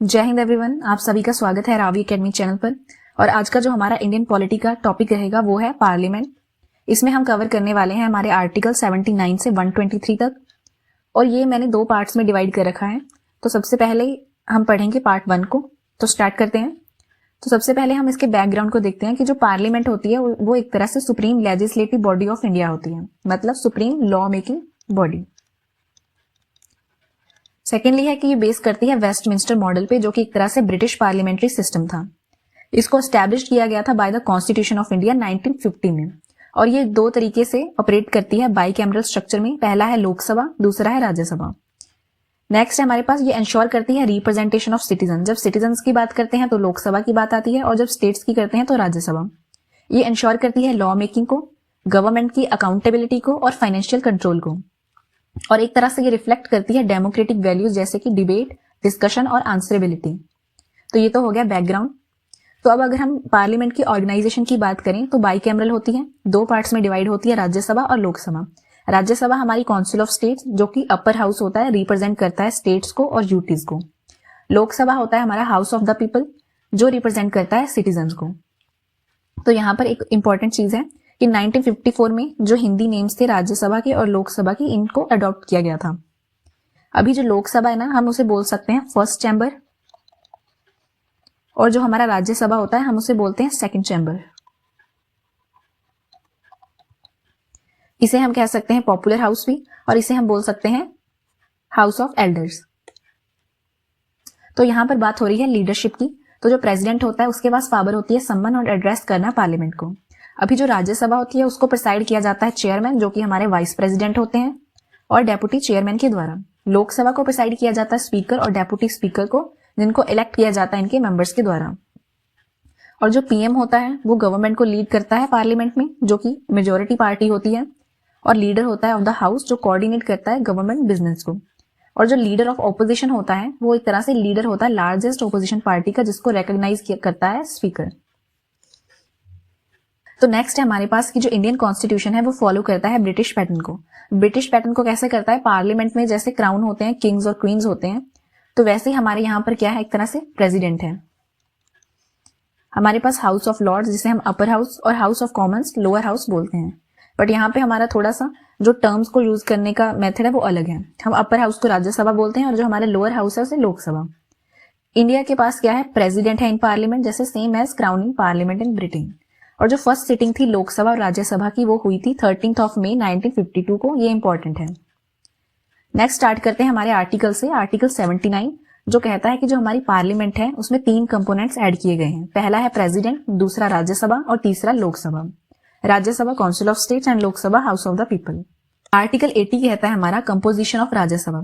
जय हिंद एवरीवन, आप सभी का स्वागत है रावी एकेडमी चैनल पर। और आज का जो हमारा इंडियन पॉलिटी का टॉपिक रहेगा वो है पार्लियामेंट। इसमें हम कवर करने वाले हैं हमारे आर्टिकल 79 से 123 तक, और ये मैंने दो पार्ट्स में डिवाइड कर रखा है। तो सबसे पहले हम पढ़ेंगे पार्ट 1 को। तो स्टार्ट करते हैं। तो सबसे पहले हम इसके बैकग्राउंड को देखते हैं कि जो पार्लियामेंट होती है वो एक तरह से supreme legislative body of India होती है, मतलब supreme law making body. Secondly है कि ये बेस करती है वेस्टमिंस्टर मॉडल पे, जो कि एक तरह से ब्रिटिश पार्लियामेंट्री सिस्टम था। इसको एस्टैब्लिश किया गया था by the constitution of India 1950 में, और ये दो तरीके से ऑपरेट करती है बाई कैमरल स्ट्रक्चर में। पहला है लोकसभा, दूसरा है राज्यसभा। नेक्स्ट है हमारे पास ये इंश्योर करती है रिप्रेजेंटेशन ऑफ सिटीजन। जब सिटीजन्स की बात करते हैं तो लोकसभा की बात आती है, और जब स्टेट्स की करते हैं तो राज्यसभा। ये इंश्योर करती है लॉ मेकिंग को, गवर्नमेंट की अकाउंटेबिलिटी को और फाइनेंशियल कंट्रोल को, और एक तरह से ये रिफ्लेक्ट करती है डेमोक्रेटिक वैल्यूज जैसे कि डिबेट, डिस्कशन और आंसरेबिलिटी। तो ये तो हो गया बैकग्राउंड। तो अब अगर हम पार्लियामेंट की ऑर्गेनाइजेशन की बात करें तो बाई कैमरल होती है, दो पार्ट्स में डिवाइड होती है, राज्यसभा और लोकसभा। राज्यसभा हमारी काउंसिल ऑफ स्टेट्स, जो कि अपर हाउस होता है, रिप्रेजेंट करता है स्टेट्स को और यूटीज को। लोकसभा होता है हमारा हाउस ऑफ द पीपल, जो रिप्रेजेंट करता है सिटीजन्स को। तो यहाँ पर एक इंपॉर्टेंट चीज है कि 1954 में जो हिंदी नेम्स थे राज्यसभा के और लोकसभा के, इनको अडॉप्ट किया गया था। अभी जो लोकसभा है ना, हम उसे बोल सकते हैं फर्स्ट चैम्बर, और जो हमारा राज्यसभा होता है हम उसे बोलते हैं सेकंड चैम्बर। इसे हम कह सकते हैं पॉपुलर हाउस भी, और इसे हम बोल सकते हैं हाउस ऑफ एल्डर्स। तो यहां पर बात हो रही है लीडरशिप की। तो जो प्रेसिडेंट होता है उसके पास पावर होती है सम्मन और एड्रेस करना पार्लियामेंट को। अभी जो राज्यसभा होती है उसको प्रिसाइड किया जाता है चेयरमैन, जो कि हमारे वाइस प्रेसिडेंट होते हैं, और डेप्यूटी चेयरमैन के द्वारा। लोकसभा को प्रिसाइड किया जाता है स्पीकर और डेप्यूटी स्पीकर को, जिनको इलेक्ट किया जाता है इनके मेंबर्स के द्वारा। और जो पीएम होता है वो गवर्नमेंट को लीड करता है पार्लियामेंट में, जो कि मेजोरिटी पार्टी होती है, और लीडर होता है ऑफ द हाउस, जो कोऑर्डिनेट करता है गवर्नमेंट बिजनेस को। और जो लीडर ऑफ ऑपोजिशन होता है वो एक तरह से लीडर होता है लार्जेस्ट ऑपोजिशन पार्टी का, जिसको रिकॉग्नाइज करता है स्पीकर। तो नेक्स्ट है हमारे पास कि जो इंडियन कॉन्स्टिट्यूशन है वो फॉलो करता है ब्रिटिश पैटर्न को। ब्रिटिश पैटर्न को कैसे करता है? पार्लियामेंट में जैसे क्राउन होते हैं, किंग्स और क्वींस होते हैं, तो वैसे ही हमारे यहाँ पर क्या है, एक तरह से प्रेसिडेंट है। हमारे पास हाउस ऑफ लॉर्ड्स, जिसे हम अपर हाउस, और house of Commons lower house बोलते हैं। बट यहाँ पे हमारा थोड़ा सा जो टर्म्स को यूज करने का मेथड है वो अलग है। हम अपर हाउस को राज्यसभा बोलते हैं, और जो हमारे लोअर हाउस है उसे लोकसभा। इंडिया के पास क्या है, प्रेसिडेंट है इन पार्लियामेंट, जैसे same as crowning parliament in Britain. और जो फर्स्ट सिटिंग थी लोकसभा और राज्यसभा की वो हुई थी 13 मई 1952 को। ये इंपॉर्टेंट है। नेक्स्ट स्टार्ट करते हैं हमारे आर्टिकल से। आर्टिकल 79 जो कहता है कि जो हमारी पार्लियामेंट है उसमें 3 कंपोनेंट्स ऐड किए गए हैं। पहला है प्रेसिडेंट, दूसरा राज्यसभा और तीसरा Lok Sabha. Rajya Sabha council of states and Lok Sabha house of the people. Article 80 कहता है हमारा कंपोजिशन ऑफ राज्यसभा।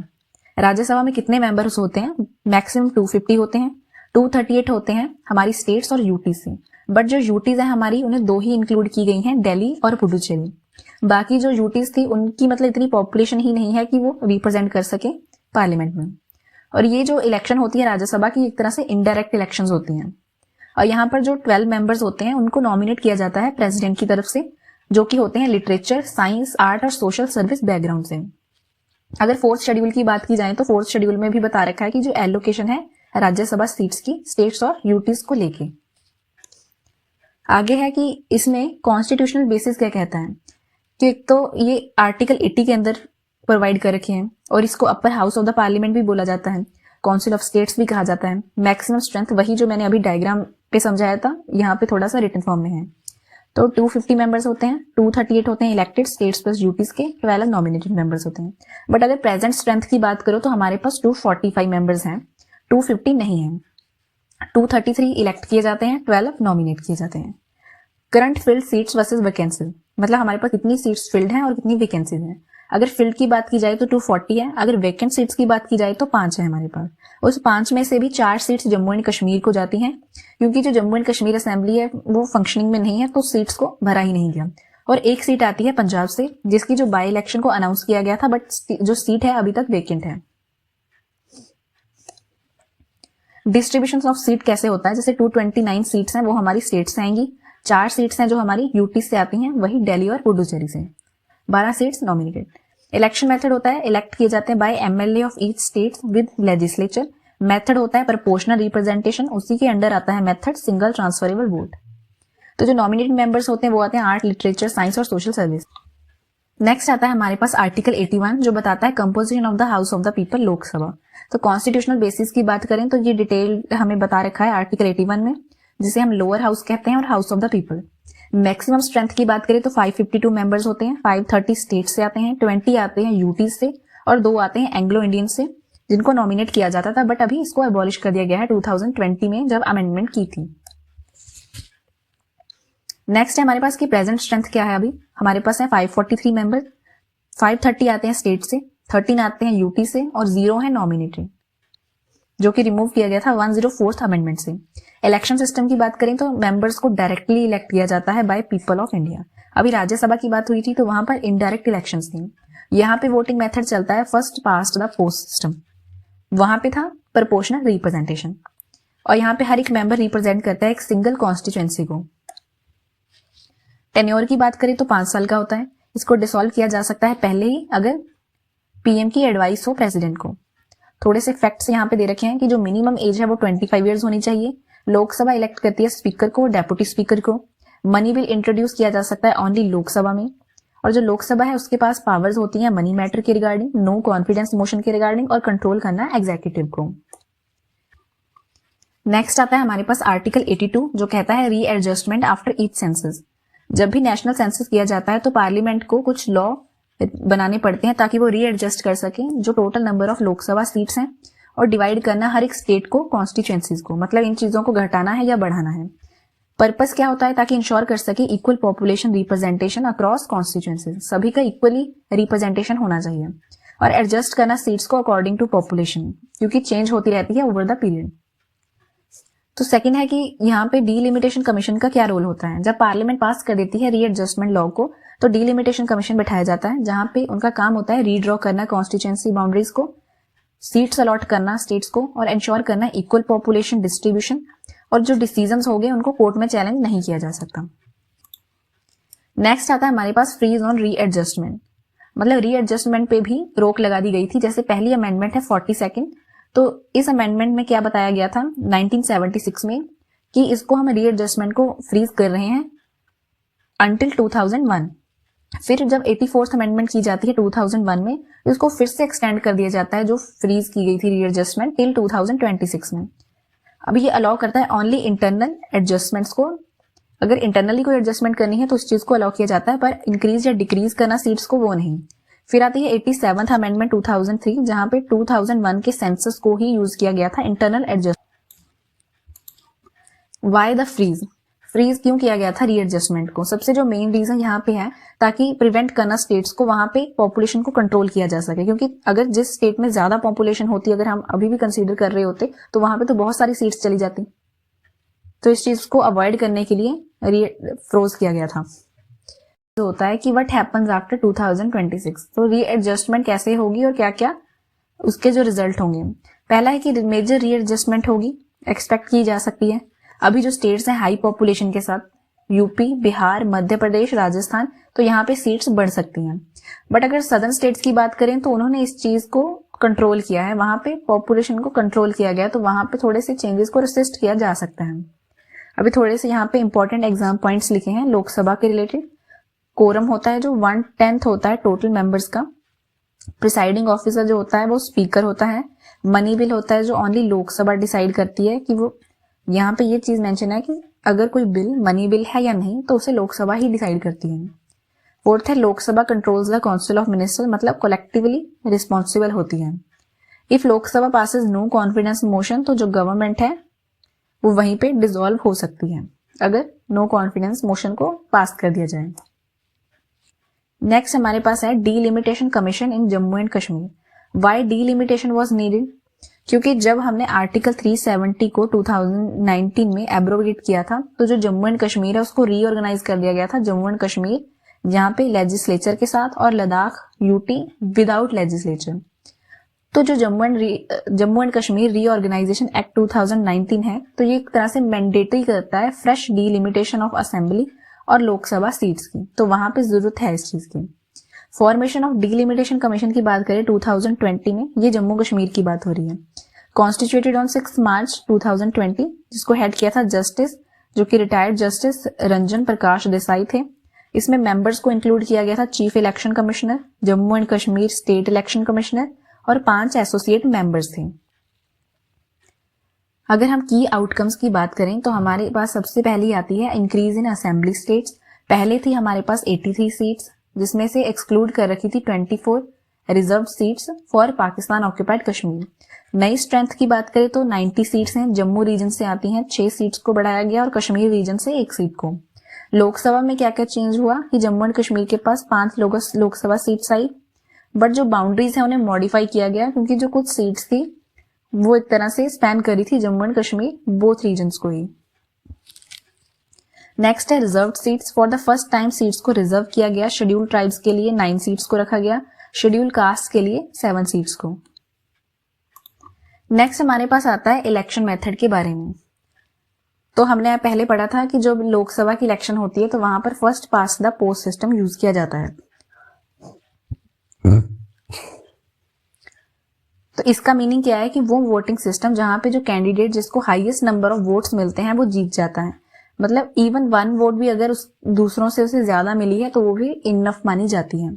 राज्यसभा में कितने मेंबर्स होते हैं? मैक्सिमम 250 होते हैं। 238 होते हैं हमारी स्टेट्स और यूटी से, बट जो यूटीज है हमारी उन्हें 2 ही इंक्लूड की गई हैं, दिल्ली और पुडुचेरी। बाकी जो यूटीज थी उनकी मतलब इतनी पॉपुलेशन ही नहीं है कि वो रिप्रेजेंट कर सके पार्लियामेंट में। और ये जो इलेक्शन होती है राज्यसभा की, एक तरह से इनडायरेक्ट इलेक्शंस होती हैं। और यहाँ पर जो 12 मेंबर्स होते हैं उनको नॉमिनेट किया जाता है प्रेसिडेंट की तरफ से, जो कि होते हैं लिटरेचर, साइंस, आर्ट और सोशल सर्विस बैकग्राउंड से। अगर 4th शेड्यूल की बात की जाए तो 4th शेड्यूल में भी बता रखा है कि जो एलोकेशन है राज्यसभा सीट्स की स्टेट्स और यूटीज को लेके। आगे है कि इसमें कॉन्स्टिट्यूशनल बेसिस क्या कहता है, कि एक तो ये आर्टिकल 80 के अंदर प्रोवाइड कर रखे हैं, और इसको upper house of the parliament भी बोला जाता है, काउंसिल ऑफ स्टेट्स भी कहा जाता है। मैक्सिमम स्ट्रेंथ वही जो मैंने अभी डायग्राम पे समझाया था, यहाँ पे थोड़ा सा रिटन फॉर्म में है। तो 250 मेंबर्स होते हैं, 238 होते हैं इलेक्टेड स्टेट्स प्लस यूटीज के, 12 नॉमिनेटेड मेंबर्स होते हैं। बट अगर प्रेजेंट स्ट्रेंथ की बात करो तो हमारे पास 245 मेंबर्स हैं, 250 नहीं है। 233 इलेक्ट किए जाते हैं, 12 नॉमिनेट किए जाते हैं। Current field seats versus vacancy, मतलब हमारे पास कितनी सीट्स फिल्ड हैं और कितनी वैकेंसीज हैं। अगर फिल्ड की बात की जाए तो 240 है, अगर वैकेंट सीट्स की बात की जाए तो 5 है हमारे पास। उस 5 में से भी 4 सीट्स जम्मू एंड कश्मीर को जाती हैं, क्योंकि जो जम्मू एंड कश्मीर असेंबली है वो फंक्शनिंग में नहीं है, तो सीट्स को भरा ही नहीं गया। और 1 सीट आती है पंजाब से, जिसकी जो बाई इलेक्शन को अनाउंस किया गया था, बट जो सीट है अभी तक वेकेंट है। डिस्ट्रीब्यूशन ऑफ सीट कैसे होता है, जैसे 229 सीट्स हैं वो हमारी स्टेट से आएंगी, 4 सीट्स हैं जो हमारी यूटी से आती हैं, वही दिल्ली और पुडुचेरी से, 12 सीट्स नॉमिनेटेड। इलेक्शन मेथड होता है, इलेक्ट किए जाते हैं by MLA of each state with legislature. Method होता है प्रोपोर्शनल रिप्रेजेंटेशन, उसी के अंडर आता है मेथड सिंगल ट्रांसफरेबल वोट। तो जो नॉमिनेटेड मेंबर्स होते हैं वो आते हैं आर्ट, लिटरेचर, साइंस और सोशल सर्विस। नेक्स्ट आता है हमारे पास आर्टिकल 81 जो बताता है composition of the house of the people, Lok Sabha. तो कॉन्स्टिट्यूशनल बेसिस की बात करें तो ये डिटेल हमें बता रखा है आर्टिकल 81 में, जिसे हम लोअर हाउस कहते हैं और house of the people. Maximum strength की बात करें तो 552 मेंबर्स होते हैं, 530 स्टेट से आते हैं, 20 आते हैं यूटी से और 2 आते हैं एंग्लो इंडियन से, जिनको नॉमिनेट किया जाता था, बट अभी इसको अबॉलिश कर दिया गया है 2020 में जब अमेंडमेंट की थी। नेक्स्ट है हमारे पास की प्रेजेंट स्ट्रेंथ क्या है। अभी हमारे पास है 543 मेंबर, 530 आते हैं स्टेट से, 13 आते हैं यूटी से और 0 है नॉमिनेटेड, जो कि रिमूव किया गया था 104th अमेंडमेंट से। इलेक्शन सिस्टम की बात करें तो मेंबर्स को डायरेक्टली इलेक्ट किया जाता है बाय पीपल ऑफ इंडिया। अभी राज्यसभा की बात हुई थी तो वहां पर इनडायरेक्ट इलेक्शंस थी। यहाँ पे वोटिंग मेथड चलता है first past the post system, वहां पे था प्रोपोर्शनल रिप्रेजेंटेशन, और यहाँ पे हर एक मेंबर रिप्रेजेंट करता है एक सिंगल कॉन्स्टिट्यूएंसी को। टेन्योर की बात करें तो 5 साल का होता है। इसको डिसॉल्व किया जा सकता है पहले ही अगर पीएम की एडवाइस हो प्रेसिडेंट को। थोड़े से फैक्ट्स यहाँ पे दे रखे हैं कि जो मिनिमम एज है वो 25 ईयर्स होनी चाहिए। लोकसभा इलेक्ट करती है स्पीकर को, डेप्यूटी स्पीकर को। मनी बिल इंट्रोड्यूस किया जा सकता है ओनली लोकसभा में, और जो लोकसभा है उसके पास पावर्स होती हैं मनी मैटर के रिगार्डिंग, नो कॉन्फिडेंस मोशन के रिगार्डिंग और कंट्रोल करना एग्जीक्यूटिव को। नेक्स्ट आता है हमारे पास आर्टिकल 82 जो कहता है रीएडजस्टमेंट आफ्टर ईच सेंसस। जब भी नेशनल सेंसस किया जाता है तो पार्लियामेंट को कुछ लॉ बनाने पड़ते हैं ताकि वो रीएडजस्ट कर सके जो total number of Lok Sabha seats हैं, और डिवाइड करना हर एक स्टेट को कॉन्स्टिट्यूएंसीज को, मतलब इन चीजों को घटाना है या बढ़ाना है। पर्पस क्या होता है, ताकि इंश्योर कर सके equal population representation across constituencies, सभी का इक्वली रिप्रेजेंटेशन होना चाहिए, और एडजस्ट करना सीट्स को अकॉर्डिंग टू पॉपुलेशन, क्योंकि चेंज होती रहती है ओवर द पीरियड। तो सेकंड है कि यहाँ पे डीलिमिटेशन कमीशन का क्या रोल होता है। जब पार्लियामेंट पास कर देती है रीएडजस्टमेंट लॉ को तो डीलिमिटेशन कमीशन बैठाया जाता है, जहां पे उनका काम होता है रीड्रॉ करना कॉन्स्टिट्यूएंसी बाउंड्रीज को, सीट्स अलॉट करना स्टेट्स को, और इंश्योर करना इक्वल पॉपुलेशन डिस्ट्रीब्यूशन, और जो डिसीजंस हो गए उनको कोर्ट में चैलेंज नहीं किया जा सकता। नेक्स्ट आता है हमारे पास फ्रीज ऑन रीएडजस्टमेंट, मतलब रीएडजस्टमेंट पे भी रोक लगा दी गई थी। जैसे पहली अमेंडमेंट है 42, तो इस अमेंडमेंट में क्या बताया गया था 1976 में कि इसको हम रीएडजस्टमेंट को फ्रीज कर रहे हैं अंटिल 2001। फिर जब 84th अमेंडमेंट की जाती है 2001 में, इसको फिर से एक्सटेंड कर दिया जाता है जो फ्रीज की गई थी रीएडजस्टमेंट टिल 2026 में। अभी ये अलाउ करता है ओनली इंटरनल एडजस्टमेंट्स को। अगर इंटरनली कोई एडजस्टमेंट करनी है तो उस चीज को अलाउ किया जाता है, पर इंक्रीज या डिक्रीज करना सीट्स को वो नहीं। फिर आती है 87th अमेंडमेंट 2003, जहां पे 2001 के सेंसस को ही यूज किया गया था internal adjust. Why the freeze, freeze क्यों किया गया था रीएडजस्टमेंट को? सबसे जो मेन रीजन यहाँ पे है ताकि प्रिवेंट करना स्टेट्स को वहां पे पॉपुलेशन को कंट्रोल किया जा सके, क्योंकि अगर जिस स्टेट में ज्यादा पॉपुलेशन होती, अगर हम अभी भी कंसीडर कर रहे होते तो वहां पे तो बहुत सारी सीट्स चली जाती। तो इस चीज को अवॉइड करने के लिए फ्रोज किया गया था। तो होता है कि व्हाट हैपेंस आफ्टर 2026, तो रीएडजस्टमेंट कैसे होगी और क्या क्या उसके जो रिजल्ट होंगे। पहला है कि मेजर रीएडजस्टमेंट होगी, एक्सपेक्ट की जा सकती है। अभी जो स्टेट्स हैं हाई पॉपुलेशन के साथ, यूपी, बिहार, मध्य प्रदेश, राजस्थान, तो यहाँ पे सीट्स बढ़ सकती हैं। बट अगर सदर्न स्टेट्स की बात करें तो उन्होंने इस चीज को कंट्रोल किया है, वहां पे पॉपुलेशन को कंट्रोल किया गया, तो वहां पे थोड़े से चेंजेस को रेसिस्ट किया जा सकता है। अभी थोड़े से यहाँ पे इंपॉर्टेंट एग्जाम पॉइंट्स लिखे हैं लोकसभा के रिलेटेड। कोरम होता है जो 1/10 होता है टोटल मेंबर्स का। प्रिसाइडिंग ऑफिसर जो होता है वो स्पीकर होता है। मनी बिल होता है जो ओनली लोकसभा डिसाइड करती है कि वो, यहाँ पे ये चीज मेंशन है कि अगर कोई बिल मनी बिल है या नहीं तो उसे लोकसभा ही डिसाइड करती है। फोर्थ है Lok Sabha controls the council of minister, मतलब कलेक्टिवली रिस्पॉन्सिबल होती है। If Lok Sabha passes no confidence motion, तो जो गवर्नमेंट है वो वहीं पे डिसॉल्व हो सकती है अगर नो कॉन्फिडेंस मोशन को पास कर दिया जाए। नेक्स्ट हमारे पास है delimitation commission in Jammu and Kashmir. Why delimitation was needed? क्योंकि जब हमने आर्टिकल 370 को 2019 में एब्रोगेट किया था, तो जो जम्मू एंड कश्मीर है उसको रीऑर्गेनाइज कर दिया गया था जम्मू एंड कश्मीर, यहाँ पे लेजिस्लेचर के साथ, और लद्दाख यूटी विदाउट लेजिस्लेचर। तो जो Jammu and Kashmir reorganisation act 2019 है, तो ये एक तरह से मैंडेटरी करता है फ्रेश डीलिमिटेशन ऑफ असेंबली और लोकसभा सीट्स की, तो वहां पे जरूरत है इस चीज की। फॉर्मेशन ऑफ डीलिमिटेशन कमीशन की बात करें 2020 में, ये जम्मू कश्मीर की बात हो रही है। कॉन्स्टिट्यूटेड ऑन 6 मार्च 2020, जिसको हेड किया था जस्टिस, जो कि रिटायर्ड जस्टिस रंजन प्रकाश देसाई थे। इसमें मेंबर्स को इंक्लूड किया गया था chief election commissioner, Jammu and Kashmir state election commissioner और 5 एसोसिएट मेंबर्स थे। अगर हम की आउटकम्स की बात करें तो हमारे पास सबसे पहली आती है इंक्रीज इन असेंबली स्टेट्स। पहले थी हमारे पास 83 सीट्स, जिसमें से एक्सक्लूड कर रखी थी 24 reserve seats for Pakistan occupied Kashmir. नई स्ट्रेंथ की बात करें तो 90 सीट्स हैं, जम्मू रीजन से आती हैं, 6 सीट्स को बढ़ाया गया और कश्मीर रीजन से 1 सीट को। लोकसभा में क्या क्या चेंज हुआ कि जम्मू एंड कश्मीर के पास 5 लोकसभा सीट्स आई, बट जो बाउंड्रीज है उन्हें मॉडिफाई किया गया, क्योंकि जो कुछ सीट्स थी वो एक तरह से स्पैन करी थी Jammu and Kashmir both regions को ही। नेक्स्ट है reserve seats. For the first time seats को रिजर्व किया गया। शेड्यूल ट्राइब्स के लिए 9 सीट्स को रखा गया, शेड्यूल कास्ट के लिए 7 सीट्स को। नेक्स्ट हमारे पास आता है इलेक्शन मेथड के बारे में। तो हमने पहले पढ़ा था कि जब लोकसभा की इलेक्शन होती है तो वहां पर first past the post system use किया जाता है। तो इसका मीनिंग क्या है कि वो वोटिंग सिस्टम जहां पे जो कैंडिडेट जिसको हाईएस्ट नंबर ऑफ वोट्स मिलते हैं वो जीत जाता है। मतलब इवन 1 वोट भी अगर उस दूसरों से उसे ज्यादा मिली है तो वो भी इनफ मानी जाती है।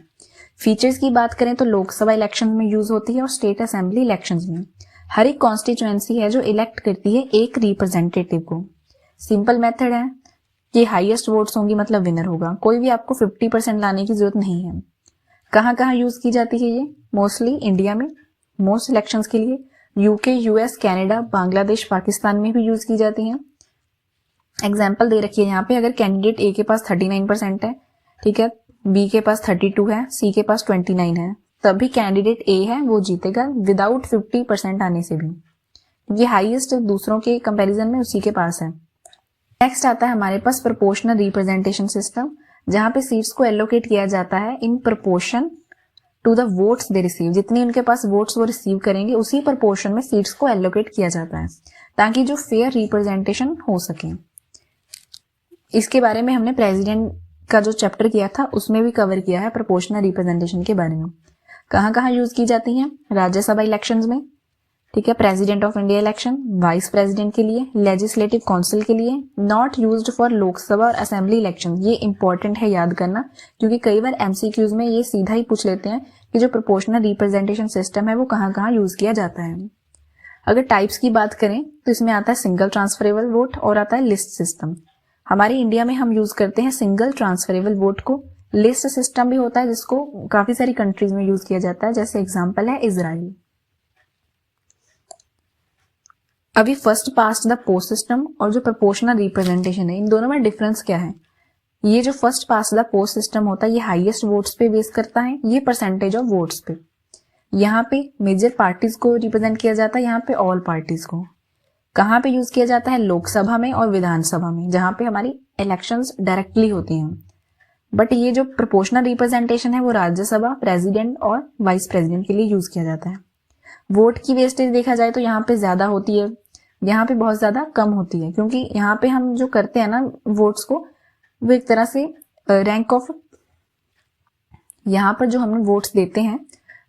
फीचर्स की बात करें तो लोकसभा इलेक्शन में यूज होती है और स्टेट असेंबली इलेक्शन में। हर एक कॉन्स्टिट्यूएंसी है जो इलेक्ट करती है एक रिप्रेजेंटेटिव को। सिंपल मेथड है कि हाईएस्ट वोट्स होंगी मतलब विनर होगा, कोई भी आपको 50% लाने की जरूरत नहीं है। कहाँ कहाँ यूज की जाती है ये? मोस्टली इंडिया में मोस्ट इलेक्शंस के लिए, UK, US, Canada, Bangladesh, Pakistan में भी यूज की जाती हैं। एग्जाम्पल दे रखी है यहाँ पे, अगर कैंडिडेट ए के पास 39% है, ठीक है, बी के पास 32 है, सी के पास 29 है, तभी कैंडिडेट ए है वो जीतेगा विदाउट 50% आने से भी। ये हाईएस्ट दूसरों के कंपैरिजन में उसी के पास है। नेक्स्ट आता है हमारे पास प्रोपोर्शनल रिप्रेजेंटेशन सिस्टम, जहां पे सीट्स को एलोकेट किया जाता है in proportion to the votes they receive. जितनी उनके पास वोट्स वो रिसीव करेंगे उसी प्रोपोर्शन में सीट्स को एलोकेट किया जाता है, ताकि जो फेयर रिप्रेजेंटेशन हो सके। इसके बारे में हमने प्रेसिडेंट का जो चैप्टर किया था उसमें भी कवर किया है प्रोपोर्शनल रिप्रेजेंटेशन के बारे में। कहाँ कहाँ यूज की जाती है? राज्यसभा इलेक्शंस में, ठीक है, president of India election, vice president के लिए, लेजिस्लेटिव काउंसिल के लिए। नॉट यूज्ड फॉर लोकसभा और असेंबली इलेक्शन। ये इंपॉर्टेंट है याद करना, क्योंकि कई बार एमसीक्यूज में ये सीधा ही पूछ लेते हैं कि जो प्रोपोर्शनल रिप्रेजेंटेशन सिस्टम है वो कहाँ कहाँ यूज किया जाता है। अगर टाइप्स की बात करें तो इसमें आता है सिंगल ट्रांसफरेबल वोट और आता है लिस्ट सिस्टम। हमारे इंडिया में हम यूज करते हैं सिंगल ट्रांसफरेबल वोट को। लिस्ट सिस्टम भी होता है जिसको काफी सारी कंट्रीज में यूज किया जाता है, जैसे एग्जांपल है इजराइल। अभी first past the post system और जो प्रोपोर्शनल रिप्रेजेंटेशन है, इन दोनों में डिफरेंस क्या है? ये जो first past the post system होता है ये हाईएस्ट वोट्स पे बेस करता है, ये परसेंटेज ऑफ वोट्स पे। यहाँ पे मेजर पार्टीज को रिप्रेजेंट किया जाता है, यहाँ पे ऑल पार्टीज को। कहाँ पे यूज किया जाता है? लोकसभा में और विधानसभा में, जहां पे हमारी इलेक्शंस डायरेक्टली होती हैं। बट ये जो प्रोपोर्शनल रिप्रेजेंटेशन है वो राज्यसभा, प्रेसिडेंट और वाइस प्रेसिडेंट के लिए यूज किया जाता है। वोट की वेस्टेज देखा जाए तो यहाँ पे ज्यादा होती है, यहाँ पे बहुत ज्यादा कम होती है, क्योंकि यहाँ पे हम जो करते हैं ना वोट्स को, वो एक तरह से रैंक ऑफ, यहाँ पर जो हम वोट्स देते हैं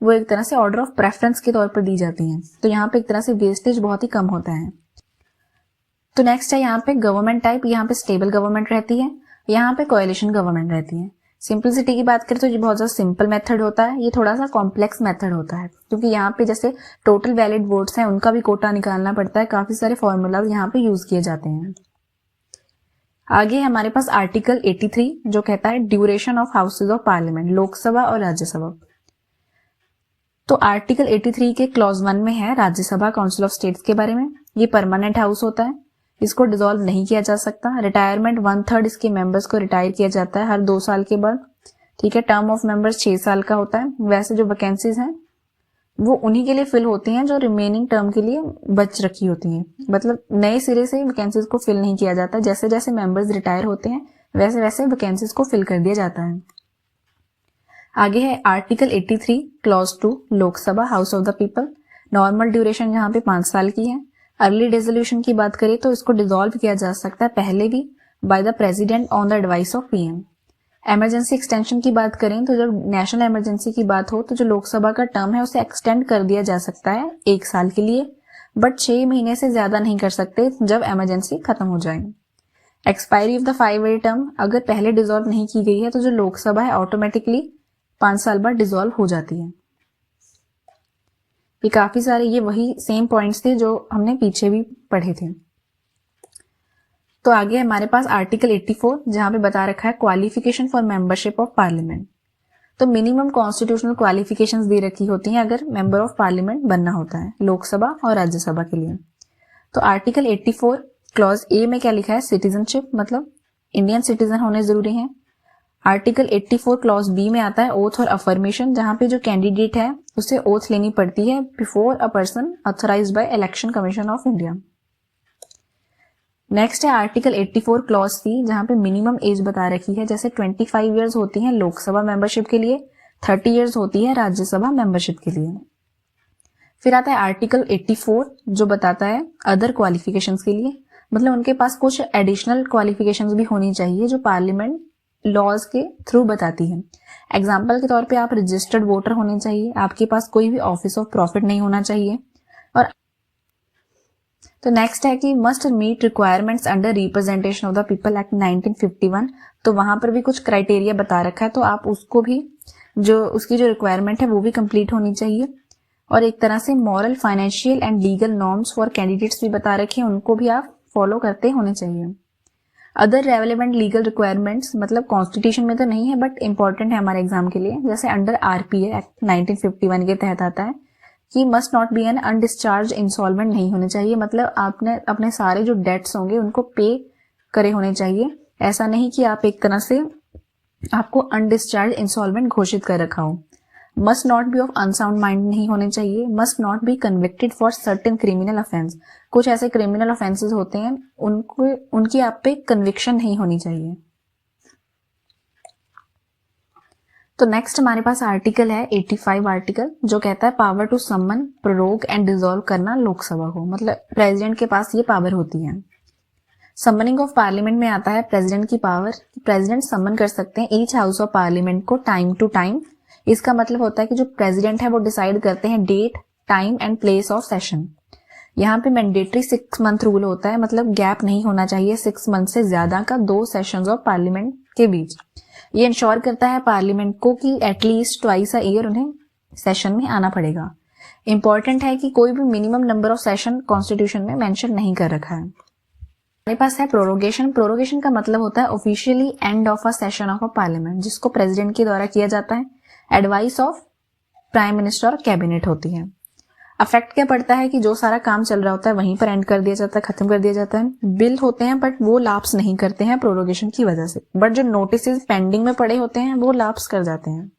वो एक तरह से ऑर्डर ऑफ प्रेफरेंस के तौर पर दी जाती हैं। तो यहाँ पे एक तरह से वेस्टेज बहुत ही कम होता है। तो नेक्स्ट है यहाँ पे गवर्नमेंट टाइप। यहाँ पे स्टेबल गवर्नमेंट रहती है, यहाँ पे कोएलिशन गवर्नमेंट रहती है। सिंपलिसिटी की बात करें तो ये बहुत ज्यादा सिंपल मेथड होता है, ये थोड़ा सा कॉम्प्लेक्स मेथड होता है, क्योंकि यहाँ पे जैसे टोटल वैलिड वोट्स हैं उनका भी कोटा निकालना पड़ता है, काफी सारे फॉर्मूलाज यहाँ पे यूज किए जाते हैं। आगे हमारे पास आर्टिकल 83 जो कहता है duration of houses of parliament, Lok Sabha और राज्यसभा। तो आर्टिकल 83 के क्लॉज 1 में है राज्यसभा काउंसिल ऑफ स्टेट्स के बारे में। ये परमानेंट हाउस होता है, इसको डिसॉल्व नहीं किया जा सकता। रिटायरमेंट 1/3 इसके मेंबर्स को रिटायर किया जाता है हर 2 साल के बाद, ठीक है। टर्म ऑफ मेंबर्स 6 साल का होता है। वैसे जो वैकेंसीज हैं वो उन्हीं के लिए फिल होती हैं जो रिमेनिंग टर्म के लिए बच रखी होती हैं। मतलब नए सिरे से वैकेंसीज को फिल नहीं किया जाता, जैसे जैसे मेंबर्स रिटायर होते हैं वैसे वैसे वैकेंसीज को फिल कर दिया जाता है। आगे है article 83 clause 2 Lok Sabha house of the people. Normal duration यहाँ पे 5 साल की है। अर्ली डिसोल्यूशन की बात करें तो इसको डिसॉल्व किया जा सकता है पहले भी by the president on the advice of PM. Emergency extension की बात करें तो जब नेशनल इमरजेंसी की बात हो तो जो लोकसभा का टर्म है उसे एक्सटेंड कर दिया जा सकता है 1 साल के लिए, बट 6 महीने से ज्यादा नहीं कर सकते जब इमरजेंसी खत्म हो जाए। Expiry of the 5 year term, अगर पहले डिसॉल्व नहीं की गई है तो जो लोकसभा है ऑटोमेटिकली 5 साल बाद डिसॉल्व हो जाती है। ये काफी सारे ये वही सेम पॉइंट्स थे जो हमने पीछे भी पढ़े थे। तो आगे हमारे पास आर्टिकल 84 जहां पे बता रखा है qualification for membership of parliament. तो मिनिमम कॉन्स्टिट्यूशनल क्वालिफिकेशंस दे रखी होती हैं अगर मेंबर ऑफ पार्लियामेंट बनना होता है लोकसभा और राज्यसभा के लिए। तो आर्टिकल 84 क्लॉज ए में क्या लिखा है, सिटीजनशिप, मतलब इंडियन सिटीजन होने जरूरी है। आर्टिकल 84 क्लॉज बी में आता है ओथ और अफर्मेशन, जहां पे जो कैंडिडेट है उसे ओथ लेनी पड़ती है before a person authorised by election commission of India. Next है आर्टिकल 84 क्लॉज सी, जहां पे मिनिमम एज बता रखी है, जैसे 25 इयर्स होती है लोकसभा मेंबरशिप के लिए, 30 इयर्स होती है राज्यसभा मेंबरशिप के लिए। फिर आता है आर्टिकल 84 जो बताता है अदर क्वालिफिकेशंस के लिए, मतलब उनके पास कुछ एडिशनल क्वालिफिकेशंस भी होनी चाहिए जो पार्लियामेंट लॉज के थ्रू बताती है। एग्जाम्पल के तौर पे आप रजिस्टर्ड वोटर होने चाहिए, आपके पास कोई भी ऑफिस ऑफ प्रॉफिट नहीं होना चाहिए। और तो नेक्स्ट है कि must meet requirements under representation of the people act 1951। तो वहां पर भी कुछ क्राइटेरिया बता रखा है, तो आप उसको भी जो उसकी जो रिक्वायरमेंट है वो भी कंप्लीट होनी चाहिए। और एक तरह से moral, financial and legal norms for candidates भी बता रखे हैं, उनको भी आप फॉलो करते होने चाहिए। अदर रेलेवेंट लीगल रिक्वायरमेंट्स मतलब कॉन्स्टिट्यूशन में तो नहीं है बट इंपॉर्टेंट है हमारे एग्जाम के लिए, जैसे अंडर आरपीए एक्ट 1951 के तहत आता है कि must not be an undischarge insolvent नहीं होने चाहिए, मतलब आपने अपने सारे जो डेट्स होंगे उनको पे करे होने चाहिए। ऐसा नहीं कि आप एक तरह से आपको अनडिस्चार्ज इंसॉल्वेंट घोषित कर रखा हो। Must not B of unsound mind नहीं होने चाहिए। Must not B convicted for certain criminal offence, कुछ ऐसे क्रिमिनल ऑफेंसेस होते हैं उनकी आप पे कन्विक्शन नहीं होनी चाहिए। तो नेक्स्ट हमारे पास आर्टिकल है 85 आर्टिकल जो कहता है power to summon, prorogue and dissolve करना लोकसभा को, मतलब प्रेसिडेंट के पास ये पावर होती है। समनिंग ऑफ पार्लियामेंट में आता है प्रेसिडेंट की पावर, प्रेसिडेंट समन कर सकते हैं ईच हाउस ऑफ पार्लियामेंट को टाइम टू टाइम। इसका मतलब होता है कि जो प्रेसिडेंट है वो डिसाइड करते हैं date, time and place of session. यहाँ पे मैंडेटरी 6 मंथ रूल होता है, मतलब गैप नहीं होना चाहिए 6 मंथ से ज्यादा का 2 सेशंस ऑफ पार्लियामेंट के बीच। ये इंश्योर करता है पार्लियामेंट को कि एटलीस्ट ट्वाइस अ ईयर उन्हें सेशन में आना पड़ेगा। इंपॉर्टेंट है कि कोई भी minimum number of session constitution में मेंशन नहीं कर रखा है। हमारे पास है प्रोरोगेशन। प्रोरोगेशन का मतलब होता है officially end of a session of a parliament, जिसको प्रेसिडेंट के द्वारा किया जाता है। एडवाइस ऑफ प्राइम मिनिस्टर और कैबिनेट होती है। अफेक्ट क्या पड़ता है कि जो सारा काम चल रहा होता है वहीं पर एंड कर दिया जाता है, खत्म कर दिया जाता है। बिल होते हैं बट वो लैप्स नहीं करते हैं प्रोरोगेशन की वजह से, बट जो नोटिस पेंडिंग में पड़े होते हैं वो लैप्स कर जाते हैं।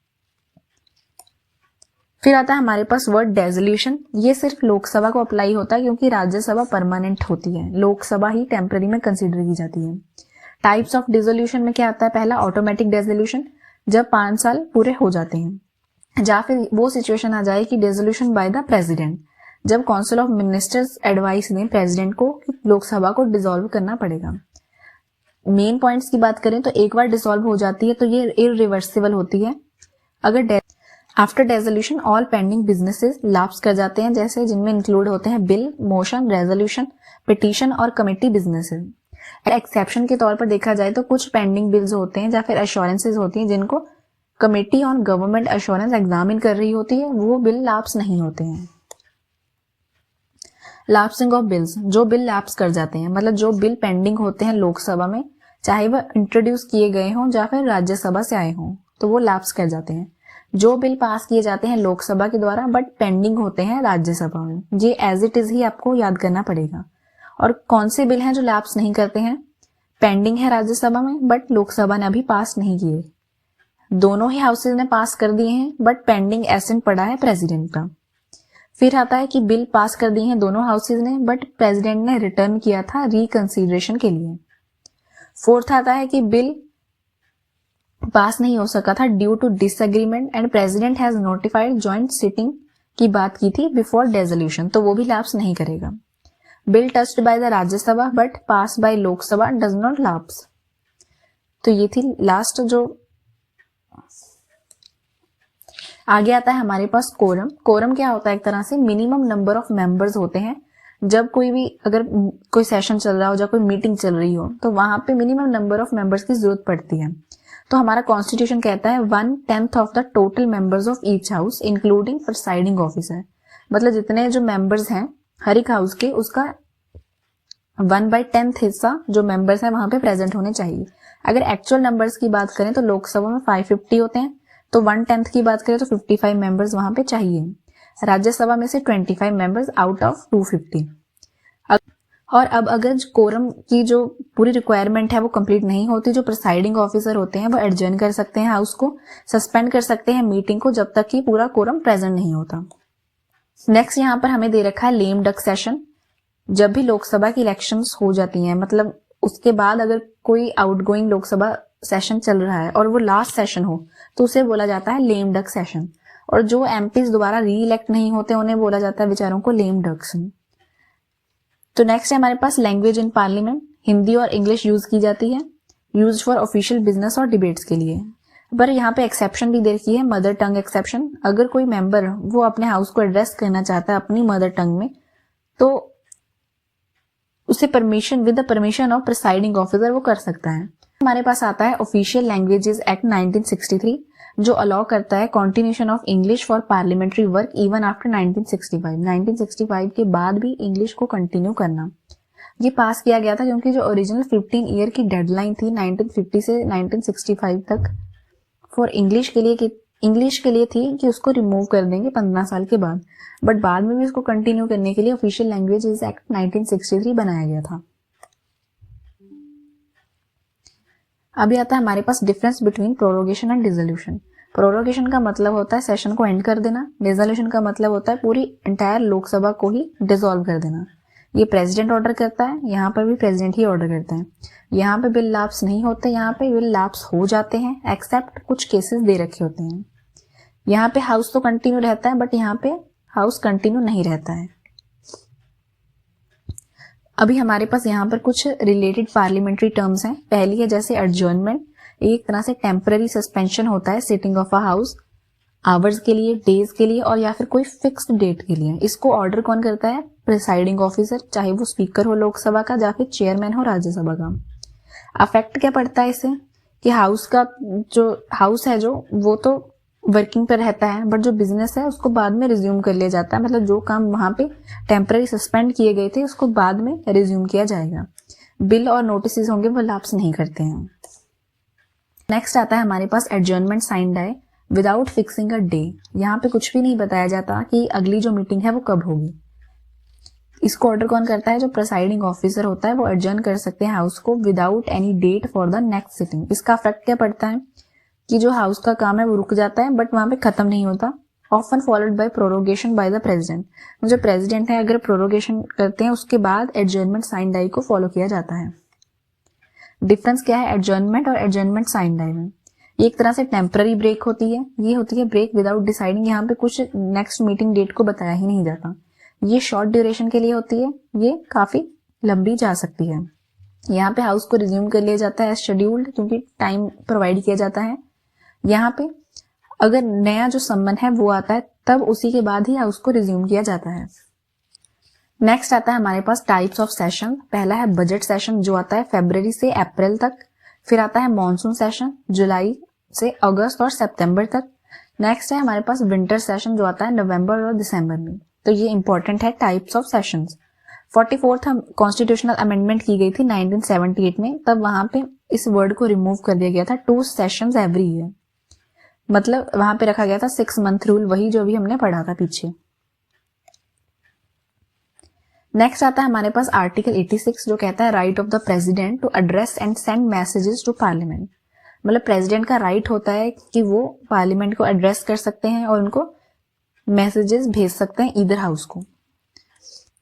फिर आता है हमारे पास वर्ड डेजोल्यूशन। ये सिर्फ लोकसभा को अप्लाई होता है क्योंकि राज्यसभा परमानेंट होती है, लोकसभा ही टेम्पररी में कंसिडर की जाती है। टाइप्स ऑफ डिसोल्यूशन में क्या आता है, पहला ऑटोमेटिक डिसोल्यूशन, जब 5 साल पूरे हो जाते हैं, या फिर वो सिचुएशन आ जाए कि डिसोल्यूशन बाय द प्रेसिडेंट, जब काउंसिल ऑफ मिनिस्टर्स एडवाइस दें प्रेसिडेंट को कि लोकसभा को डिसॉल्व करना पड़ेगा। मेन पॉइंट्स की बात करें तो एक बार डिसॉल्व हो जाती है तो ये इररिवर्सिबल होती है। अगर after dissolution all pending businesses lapse कर जाते हैं, जैसे जिनमें इंक्लूड होते हैं बिल, मोशन, रेजोल्यूशन, पिटीशन और कमेटी बिजनेसेस। एक्सेप्शन के तौर पर देखा जाए तो कुछ पेंडिंग बिल्स होते हैं या फिर एश्योरेंसेज होती हैं जिनको committee on government assurance examine कर रही होती है, वो बिल लैप्स नहीं होते हैं। लैप्सिंग ऑफ बिल्स, जो बिल लैप्स कर जाते हैं, मतलब जो बिल पेंडिंग होते हैं लोकसभा में, चाहे वह इंट्रोड्यूस किए गए हों या फिर राज्यसभा से आए हों, तो वो लैप्स कर जाते हैं। जो बिल पास किए जाते हैं लोकसभा के द्वारा बट पेंडिंग होते हैं राज्यसभा में, ये एज इट इज ही आपको याद करना पड़ेगा। और कौन से बिल हैं जो लैप्स नहीं करते हैं, पेंडिंग है राज्यसभा में बट लोकसभा ने अभी पास नहीं किए, दोनों ही हाउसेज ने पास कर दिए हैं बट पेंडिंग एसेंट पड़ा है प्रेसिडेंट का। फिर आता है कि बिल पास कर दिए हैं दोनों हाउसेज ने बट प्रेसिडेंट ने रिटर्न किया था रिकंसीडरेशन के लिए। फोर्थ आता है कि बिल पास नहीं हो सका था due to disagreement and president has notified joint sitting की बात की थी बिफोर डिसोल्यूशन, तो वो भी लैप्स नहीं करेगा। Bill touched by the Rajya Sabha but pass by Lok Sabha does not lapse. तो ये थी लास्ट जो। आगे आता है हमारे पास कोरम। कोरम क्या होता है, एक तरह से मिनिमम नंबर ऑफ मेंबर्स होते हैं जब कोई भी अगर कोई सेशन चल रहा हो या कोई मीटिंग चल रही हो तो वहां पे मिनिमम नंबर ऑफ मेंबर्स की जरूरत पड़ती है। तो हमारा कॉन्स्टिट्यूशन कहता है 1/10 of the total members of each house including presiding officer. मतलब जितने जो मेंबर्स हैं हर एक हाउस के, उसका 1/10 हिस्सा जो मेंबर्स हैं वहां पे प्रेजेंट होने चाहिए। अगर एक्चुअल नंबर्स की बात करें तो लोकसभा में 550 होते हैं, तो 1/10 की बात करें तो 55 मेंबर्स वहां पे चाहिए। राज्यसभा में से 25 मेंबर्स आउट ऑफ 250। और अब अगर कोरम की जो पूरी रिक्वायरमेंट है वो कंप्लीट नहीं होती, जो प्रिसाइडिंग ऑफिसर होते हैं वो एडजर्न कर सकते हैं हाउस को, सस्पेंड कर सकते हैं मीटिंग को जब तक कि पूरा कोरम प्रेजेंट नहीं होता। नेक्स्ट यहाँ पर हमें दे रखा है लेम डक सेशन। जब भी लोकसभा की इलेक्शंस हो जाती हैं, मतलब उसके बाद अगर कोई आउटगोइंग लोकसभा सेशन चल रहा है और वो लास्ट सेशन हो तो उसे बोला जाता है लेम डक सेशन। और जो एमपीज दोबारा री इलेक्ट नहीं होते उन्हें बोला जाता है बेचारों को लेम डक्स। तो नेक्स्ट है हमारे पास लैंग्वेज इन पार्लियामेंट। हिंदी और इंग्लिश यूज की जाती है, यूज फॉर ऑफिशियल बिजनेस और डिबेट्स के लिए। पर यहाँ पे एक्सेप्शन भी दे रखी है, मदर टंग एक्सेप्शन। अगर कोई मेंबर वो अपने हाउस को एड्रेस करना चाहता है अपनी मदर टंग में तो उसे permission with the permission of presiding officer वो कर सकता है। हमारे पास आता है ऑफिशियल लैंग्वेजेस एक्ट 1963 जो अलाउ करता है continuation of English for parliamentary work even after 1965। 1965 के बाद भी इंग्लिश को कंटिन्यू करना ये पास किया गया था क्योंकि जो ओरिजिनल 15 ईयर की डेडलाइन थी 1950 से 1965 तक फॉर इंग्लिश के लिए थी कि उसको रिमूव कर देंगे 15 साल के बाद, बट बाद में भी उसको कंटिन्यू करने के लिए ऑफिशियल लैंग्वेजेस एक्ट 1963 बनाया गया था। अभी आता है हमारे पास difference between prorogation and dissolution. Prorogation का मतलब होता है सेशन को एंड कर देना, डिसोल्यूशन का मतलब होता है पूरी एंटायर लोकसभा को ही डिसॉल्व कर देना। ये प्रेसिडेंट ऑर्डर करता है, यहाँ पर भी प्रेसिडेंट ही ऑर्डर करते हैं। यहाँ पे बिल लैप्स नहीं होते, यहाँ पे बिल लैप्स हो जाते हैं एक्सेप्ट कुछ केसेस दे रखे होते हैं। यहाँ पे हाउस तो कंटिन्यू रहता है बट यहाँ पे हाउस कंटिन्यू नहीं रहता है। अभी हमारे पास यहाँ पर कुछ रिलेटेड पार्लियामेंट्री टर्म्स हैं। पहली है जैसे एडजर्नमेंट, एक तरह से टेम्पररी सस्पेंशन होता है sitting of a house hours के लिए, डेज के लिए और या फिर कोई फिक्स्ड डेट के लिए। इसको ऑर्डर कौन करता है? प्रिसाइडिंग ऑफिसर, चाहे वो स्पीकर हो लोकसभा का या फिर चेयरमैन हो राज्यसभा का। अफेक्ट क्या पड़ता है इससे कि हाउस का जो हाउस है जो वो तो वर्किंग पर रहता है बट जो बिजनेस है उसको बाद में रिज्यूम कर लिया जाता है। मतलब जो काम वहां पे टेम्पररी सस्पेंड किए गए थे उसको बाद में रिज्यूम किया जाएगा। बिल और नोटिस होंगे वो लैप्स नहीं करते हैं। नेक्स्ट आता है हमारे पास एडजर्नमेंट साइंड है विदाउट फिक्सिंग अ डे। यहाँ पे कुछ भी नहीं बताया जाता कि अगली जो मीटिंग है वो कब होगी। इसको ऑर्डर कौन करता है? जो प्रिसाइडिंग ऑफिसर होता है वो एडजर्न कर सकते हैं हाउस को without any date for the next sitting. इसका इफेक्ट क्या पड़ता है कि जो हाउस का काम है वो रुक जाता है बट वहां पे खत्म नहीं होता। Often followed by prorogation by the president. जो प्रेसिडेंट है अगर प्रोरोगेशन करते हैं उसके बाद एडजर्नमेंट साइन डाई को फॉलो किया जाता है। डिफरेंस क्या है एडजर्नमेंट और एडजर्नमेंट साइन डाई में? ये एक तरह से टेम्पररी ब्रेक होती है, ये होती है ब्रेक विदाउट डिसाइडिंग। यहाँ पे कुछ नेक्स्ट मीटिंग डेट को बताया ही नहीं जाता। ये शॉर्ट ड्यूरेशन के लिए होती है, ये काफी लंबी जा सकती है। यहाँ पे हाउस को रिज्यूम कर लिया जाता है शेड्यूल्ड क्योंकि टाइम प्रोवाइड किया जाता है। यहाँ पे अगर नया जो सम्मन है वो आता है तब उसी के बाद ही हाउस को रिज्यूम किया जाता है। नेक्स्ट आता है हमारे पास टाइप्स ऑफ सेशन। पहला है बजट सेशन जो आता है फरवरी से अप्रैल तक। फिर आता है मॉनसून सेशन जुलाई से अगस्त और सितंबर तक। नेक्स्ट है हमारे पास विंटर सेशन जो आता है नवंबर और दिसंबर में। तो ये इंपॉर्टेंट है types of sessions. 44th constitutional amendment की गई थी 1978 में, तब वहां पे इस वर्ड को रिमूव कर दिया गया था 2 सेशंस एवरी ईयर। मतलब वहां पे रखा गया था 6 मंथ रूल, वही जो भी हमने पढ़ा था पीछे। नेक्स्ट आता है हमारे पास आर्टिकल 86 जो कहता है right of the president to address and send messages to parliament. मतलब प्रेसिडेंट का राइट होता है कि वो पार्लियामेंट को एड्रेस कर सकते हैं और उनको मैसेजेस भेज सकते हैं ईदर हाउस को।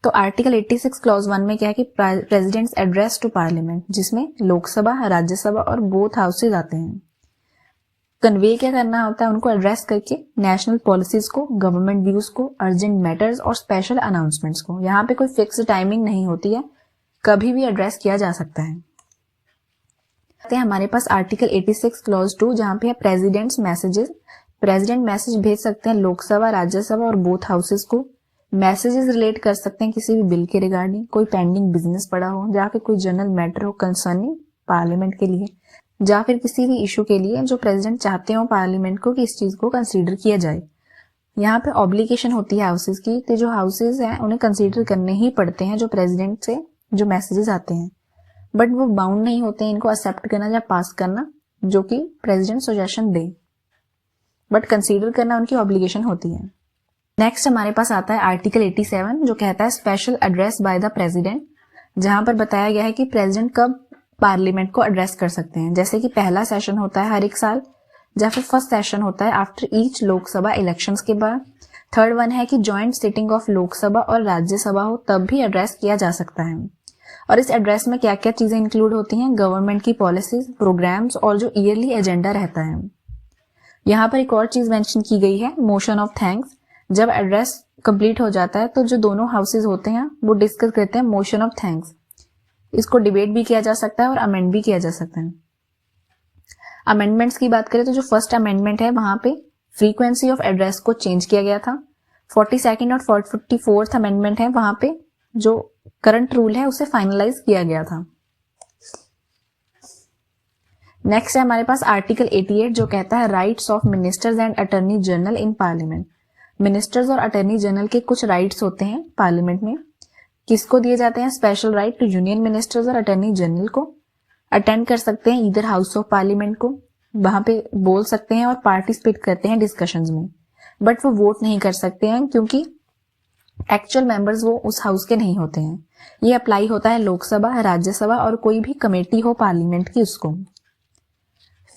तो आर्टिकल 86 क्लॉज 1 में क्या है कि प्रेसिडेंट्स एड्रेस टू पार्लियामेंट, जिसमें लोकसभा, राज्यसभा और बोथ हाउसेज आते हैं। कन्वे क्या करना होता है? उनको एड्रेस करके नेशनल पॉलिसीज को, गवर्नमेंट व्यूज को, अर्जेंट मैटर्स और स्पेशल अनाउंसमेंट्स को। यहाँ पे कोई फिक्स टाइमिंग नहीं होती है, कभी भी एड्रेस किया जा सकता है। हमारे पास आर्टिकल 86 क्लॉज 2 जहाँ पे है प्रेसिडेंट्स मैसेजेस। प्रेसिडेंट मैसेज भेज सकते हैं लोकसभा, राज्यसभा और बोथ हाउसेज को। मैसेजेस रिलेट कर सकते हैं किसी भी बिल के रिगार्डिंग, कोई पेंडिंग बिजनेस पड़ा हो, या फिर कोई जनरल मैटर हो कंसर्निंग पार्लियामेंट के लिए, या फिर किसी भी इशू के लिए जो प्रेसिडेंट चाहते हो पार्लियामेंट को कि इस चीज को कंसीडर किया जाए। यहाँ पे ऑब्लिगेशन होती है हाउसेज की, तो जो हाउसेज हैं उन्हें कंसीडर करने ही पड़ते हैं जो प्रेसिडेंट से जो मैसेजेस आते हैं, बट वो बाउंड नहीं होते हैं इनको एक्सेप्ट करना या पास करना जो कि president suggestion they, but consider करना उनकी ऑब्लिगेशन होती है। नेक्स्ट हमारे पास आता है आर्टिकल 87 जो कहता है special address by the president, जहां पर बताया गया है कि प्रेसिडेंट कब पार्लियामेंट को एड्रेस कर सकते हैं। जैसे कि पहला सेशन होता है हर एक साल, या फिर फर्स्ट सेशन होता है आफ्टर ईच लोकसभा इलेक्शंस के बाद। थर्ड वन है कि जॉइंट सिटिंग ऑफ लोकसभा और राज्यसभा हो तब भी एड्रेस किया जा सकता है। और इस एड्रेस में क्या क्या चीजें इंक्लूड होती हैं, गवर्नमेंट की पॉलिसीज, प्रोग्राम्स और जो ईयरली एजेंडा रहता है। यहाँ पर एक और चीज मेंशन की गई है, मोशन ऑफ थैंक्स। जब एड्रेस कंप्लीट हो जाता है तो जो दोनों हाउसेज होते हैं वो डिस्कस करते हैं मोशन ऑफ थैंक्स। इसको डिबेट भी किया जा सकता है और अमेंड भी किया जा सकता है। अमेंडमेंट्स की बात करें तो जो फर्स्ट अमेंडमेंट है वहां पे फ्रीक्वेंसी ऑफ एड्रेस को चेंज किया गया था। 42nd और 44th अमेंडमेंट है वहां पे जो करंट रूल है उसे फाइनलाइज किया गया था। नेक्स्ट है हमारे पास आर्टिकल 88 जो कहता है rights of ministers and attorney general in parliament. Ministers और अटॉर्नी जनरल के कुछ राइट्स होते हैं पार्लियामेंट में। किसको दिए जाते हैं? Special right to union ministers और अटॉर्नी जनरल को। अटेंड कर सकते हैं इधर हाउस ऑफ पार्लियामेंट को, वहां पे बोल सकते हैं और पार्टिसिपेट करते हैं डिस्कशंस में, बट वो वोट नहीं कर सकते हैं क्योंकि एक्चुअल मेंबर्स वो उस हाउस के नहीं होते हैं। ये अप्लाई होता है लोकसभा, राज्यसभा और कोई भी कमेटी हो पार्लियामेंट की उसको।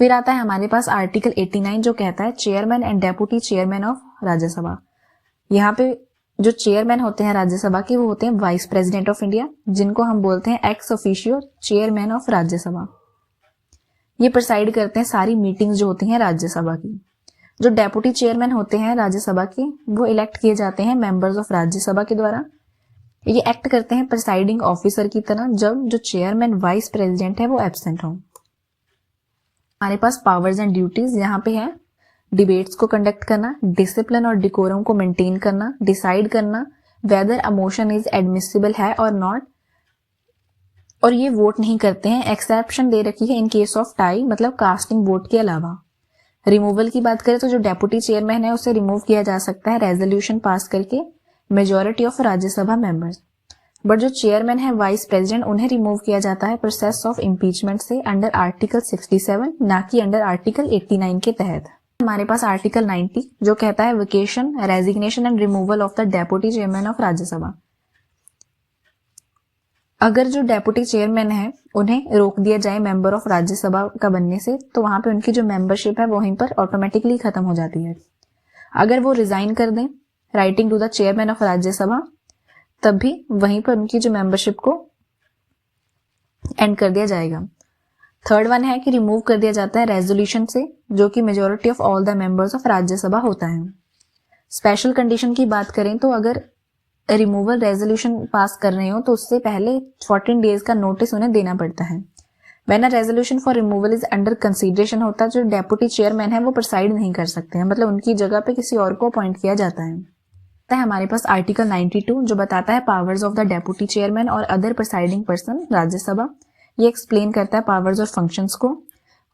फिर आता है हमारे पास आर्टिकल 89 जो कहता है chairman and deputy chairman of Rajya Sabha. यहाँ पे जो चेयरमैन होते हैं राज्यसभा के वो होते हैं वाइस प्रेसिडेंट ऑफ इंडिया, जिनको हम बोलते हैं ex officio chairman of Rajya Sabha. ये प्रिसाइड करते हैं सारी मीटिंग्स जो होती हैं राज्यसभा की। जो डेप्यूटी चेयरमैन होते हैं राज्यसभा के वो इलेक्ट किए जाते हैं मेंबर्स ऑफ राज्यसभा के द्वारा। ये एक्ट करते हैं प्रिसाइडिंग ऑफिसर की तरह जब जो चेयरमैन वाइस प्रेसिडेंट है वो एब्सेंट हो। हमारे पास पावर्स एंड ड्यूटीज यहाँ पे है डिबेट्स को कंडक्ट करना, डिसिप्लिन और डिकोरम को मेंटेन करना, डिसाइड करना weather a motion is admissible है और नॉट, और ये वोट नहीं करते हैं। एक्सेप्शन दे रखी है इन केस ऑफ टाई, मतलब कास्टिंग वोट के अलावा। रिमूवल की बात करें तो जो डेप्यूटी चेयरमैन है उसे रिमूव किया जा सकता है रेजोल्यूशन पास करके majority of Rajya Sabha members, but जो चेयरमैन है वाइस प्रेसिडेंट उन्हें रिमूव किया जाता है प्रोसेस ऑफ इम्पीचमेंट से अंडर आर्टिकल 67, ना कि अंडर आर्टिकल 89 के तहत। हमारे पास आर्टिकल 90 जो कहता है vacation, resignation and removal of the deputy chairman of Rajya Sabha. अगर जो डेप्यूटी चेयरमैन है उन्हें रोक दिया जाए मेंबर ऑफ राज्यसभा का बनने से, तो वहां पे उनकी जो मेंबरशिप है वहीं पर ऑटोमेटिकली खत्म हो जाती है। अगर वो रिजाइन कर दें writing to the chairman of Rajya Sabha, तब भी वहीं पर उनकी जो मेंबरशिप को एंड कर दिया जाएगा। थर्ड वन है कि रिमूव कर दिया जाता है रेजोल्यूशन से, जो कि majority of all the members of Rajya Sabha होता है। स्पेशल कंडीशन की बात करें तो अगर रिमूवल रेजोल्यूशन पास कर रहे हो तो उससे पहले 14 डेज का नोटिस उन्हें देना पड़ता है। When a resolution for removal is under consideration होता है, जो डेप्यूटी चेयरमैन है वो प्रिसाइड नहीं कर सकते हैं, मतलब उनकी जगह पे किसी और को अपॉइंट किया जाता है। हमारे पास आर्टिकल 92 जो बताता है powers of the deputy chairman और अदर प्रिसाइडिंग पर्सन राज्यसभा। ये एक्सप्लेन करता है पावर्स और फंक्शंस को,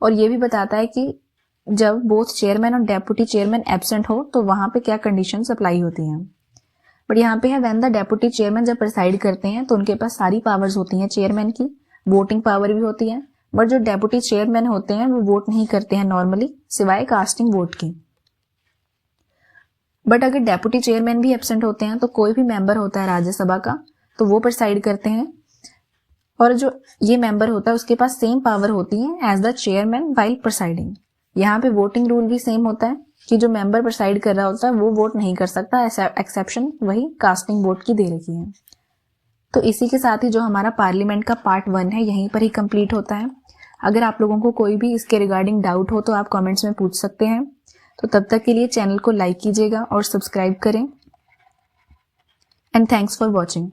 और ये भी बताता है कि जब बोथ चेयरमैन और डेप्यूटी चेयरमैन एब्सेंट हो तो वहां पे क्या कंडीशंस अप्लाई होती हैं। बट यहाँ पे है व्हेन द डेप्यूटी चेयरमैन जब प्रिसाइड करते हैं तो उनके पास सारी पावर्स होती हैं चेयरमैन की, वोटिंग पावर भी होती है, बट जो डेप्यूटी चेयरमैन होते हैं वो वोट नहीं करते हैं नॉर्मली, सिवाय कास्टिंग वोट के। बट अगर डेप्यूटी चेयरमैन भी एब्सेंट होते हैं तो कोई भी मेंबर होता है राज्यसभा का तो वो प्रिसाइड करते हैं, और जो ये मेंबर होता है उसके पास सेम पावर होती है as the chairman while presiding. यहाँ पे वोटिंग रूल भी सेम होता है कि जो मेंबर प्रिसाइड कर रहा होता है वो वोट नहीं कर सकता, एक्सेप्शन वही कास्टिंग वोट की दे रखी है। तो इसी के साथ ही जो हमारा पार्लियामेंट का पार्ट 1 है यहीं पर ही कंप्लीट होता है। अगर आप लोगों को कोई भी इसके रिगार्डिंग डाउट हो तो आप कमेंट्स में पूछ सकते हैं। तो तब तक के लिए चैनल को लाइक कीजिएगा और सब्सक्राइब करें, एंड थैंक्स फॉर वॉचिंग।